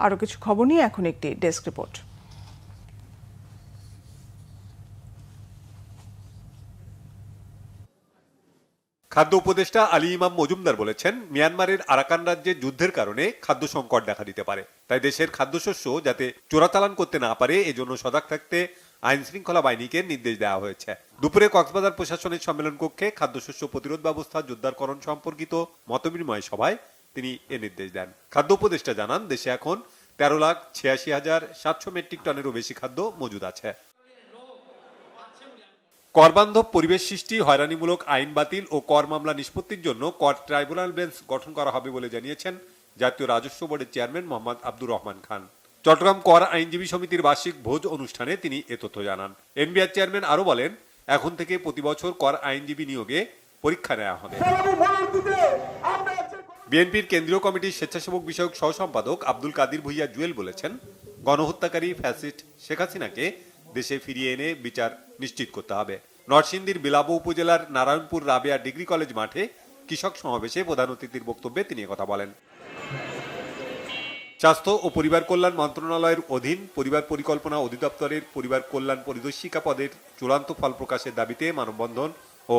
আরও কিছু খবর নিয়ে এখন একটি ডেস্ক রিপোর্ট। খাদ্য উপদেষ্টা আলী ইমাম মজুমদার বলেছেন, মিয়ানমারের আরাকান রাজ্যে যুদ্ধের কারণে খাদ্য সংকট দেখা দিতে পারে, তাই দেশের খাদ্যশস্য যাতে চোরাচালান করতে না পারে এজন্য সজাগ থাকতে আইন শৃঙ্খলা বাহিনীকে নির্দেশ দেওয়া হয়েছে। দুপুরে কক্সবাজার প্রশাসনের সম্মেলন কক্ষে খাদ্যশস্য প্রতিরোধ ব্যবস্থা জোরদারকরণ সম্পর্কিত মতবিনিময় সভায় তিনি এ নির্দেশ দেন। খাদ্য উপদেষ্টা জানান, দেশে এখন 13,86,700 মেট্রিক টনেরও বেশি খাদ্য মজুদ আছে। করবান্ধব পরিবেশ সৃষ্টি, হয়রানিমূলক আইন বাতিল ও কর মামলা নিষ্পত্তির জন্য কর ট্রাইব্যুনাল বেঞ্চ গঠন করা হবে বলে জানিয়েছেন জাতীয় রাজস্ব বোর্ডের চেয়ারম্যান মোহাম্মদ আব্দুর রহমান খান। চট্টগ্রাম কর আইনজীবী সমিতির বার্ষিক ভোজ অনুষ্ঠানে তিনি এ তথ্য জানান। এনবিআর চেয়ারম্যান আরো বলেন, এখন থেকে প্রতি বছর কর আইনজীবী নিয়োগে পরীক্ষা নেওয়া হবে। বিএনপির কেন্দ্রীয় কমিটির স্বেচ্ছাসেবক বিষয়ক সহ সম্পাদক আব্দুল কাদির ভুইয়া জুয়েল বলেছেন, গণহত্যাকারী ফ্যাসিস্ট শেখ হাসিনাকে দেশে ফিরিয়ে এনে বিচার নিশ্চিত করতে হবে। নরসিংদীর বিলাবো উপজেলার নারায়ণপুর রাবেয়া ডিগ্রি কলেজ মাঠে কৃষক সমাবেশে প্রধান অতিথির বক্তব্যে তিনি কথা বলেন। স্বাস্থ্য ও পরিবার কল্যাণ মন্ত্রণালয়ের অধীন পরিবার পরিকল্পনা অধিদপ্তরের পরিবার কল্যাণ পরিদর্শিকা পদের চূড়ান্ত ফল প্রকাশের দাবিতে মানববন্ধন ও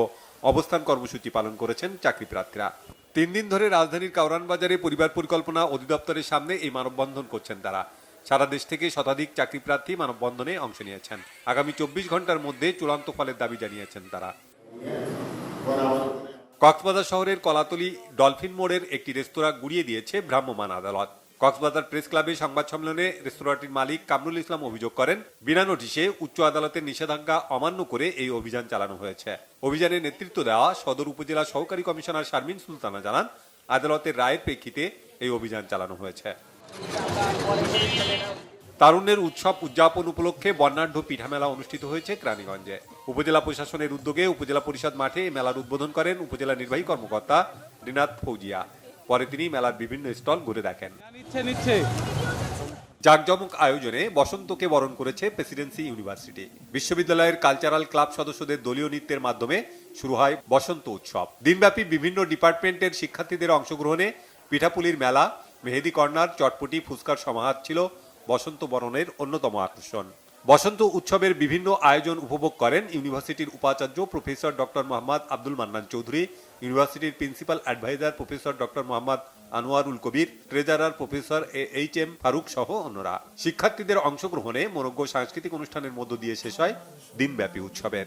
অবস্থান কর্মসূচি পালন করেছেন চাকরি প্রার্থীরা। 3 দিন ধরে রাজধানীর কাউরান বাজারে পরিবার পরিকল্পনা অধিদপ্তরের সামনে এই মানববন্ধন করছেন তারা। সারা দেশ থেকে শতাধিক চাকরি প্রার্থী মানববন্ধনে অংশ নিয়েছেন। আগামী 24 ঘন্টার মধ্যে চূড়ান্ত ফলের দাবি জানিয়েছেন তারা। কক্সবাজার শহরের কলাতলী ডলফিন মোড়ের একটি রেস্তোরাঁ গুড়িয়ে দিয়েছে ভ্রাম্যমাণ আদালত। কক্সবাজার প্রেস ক্লাবে সংবাদ সম্মেলনে রেস্তোরাঁটির মালিক কামরুল ইসলাম অভিযোগ করেন, বিনা নোটিশে উচ্চ আদালতের নিষেধাজ্ঞা অমান্য করে এই অভিযান চালানো হয়েছে। অভিযানের নেতৃত্ব দেওয়া সদর উপজেলা সহকারী কমিশনার শারমিন সুলতানা জানান, আদালতের রায়ের প্রেক্ষিতে এই অভিযান চালানো হয়েছে। তারুণ্যের উৎসব উদযাপন উপলক্ষে বর্ণাঢ্য পিঠা মেলা অনুষ্ঠিত হয়েছে কেরানীগঞ্জে। উপজেলা প্রশাসনের উদ্যোগে উপজেলা পরিষদ মাঠে মেলার উদ্বোধন করেন উপজেলা নির্বাহী কর্মকর্তা রিনাত ফৌজিয়া। পরে তিনি মেলার বিভিন্ন স্টল ঘুরে দেখেন। জাঁকজমক আয়োজনে বসন্তকে বরণ করেছে প্রেসিডেন্সি ইউনিভার্সিটি। বিশ্ববিদ্যালয়ের কালচারাল ক্লাব সদস্যদের দলীয় নৃত্যের মাধ্যমে শুরু হয় বসন্ত উৎসব। দিনব্যাপী বিভিন্ন ডিপার্টমেন্টের শিক্ষার্থীদের অংশগ্রহণে পিঠাপুলির মেলা, মেহেদি কর্নার, চটপটি, ফুচকার সমাহার ছিল বসন্ত বরণের অন্যতম আকর্ষণ। বসন্ত উৎসবের বিভিন্ন আয়োজন উপভোগ করেন ইউনিভার্সিটির উপাচার্য প্রফেসর ডক্টর মোহাম্মদ আব্দুল মান্নান চৌধুরী, ইউনিভার্সিটির principal adviser professor doctor Mohammad Anwarul Kabir, treasurer professor H M. Faruk সহ অন্যরা। শিক্ষার্থীদের অংশগ্রহণে মনোজ্ঞ সাংস্কৃতিক অনুষ্ঠানের মধ্য দিয়ে শেষ হয় দিনব্যাপী উৎসবের।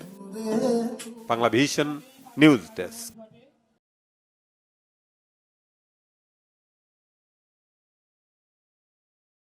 Bangla vision news desk.